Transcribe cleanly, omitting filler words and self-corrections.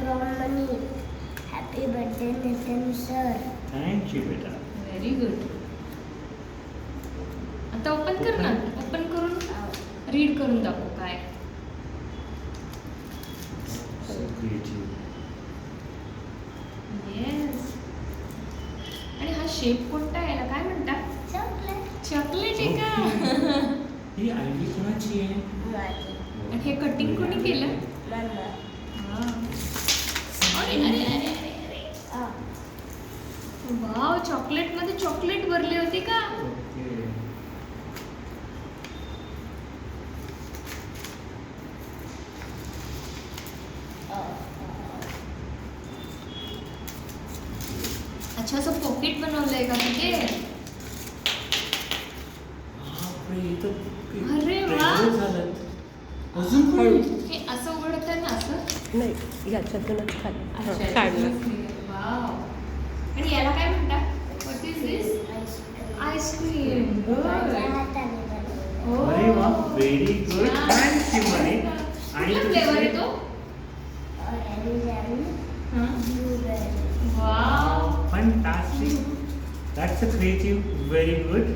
from Mani. Happy birthday, Nitin sir. Thank you बेटा. Very good. आता open कर ना. ओपन करून रीड करून दाखव काय. So creative. येस. आणि हा शेप कोणता आहे, याला काय म्हणतात? Chocolate. चॉकलेट आहे का? ही आयडी कोणाची आहे? Mani. आणि हे कटिंग कोणी केलं? Mama. हा. अरे अरे अरे अरे अरे. Oh. वाव, चॉकलेट मध्ये चॉकलेट भरली होती का? ओके. अच्छा, असं पॉकेट बनवलंय का तिथे? बापरे, हे तर अरे वा. वेगळं झालं. अजून हळू. हे असं उघडतं ना असं? नाही याच्यातूनच खाली अच्छा, काढलं. वाव. आणि याला काय म्हणतात? What is this? आईस्क्रीम. माझ्या हाताने बनवलं. अरे वा, व्हेरी गुड. थँक यू मनी. आणि कुठला फ्लेवर आहे तो? Orange and हां. blueberry. Wow. fantastic. That's a creative, very good.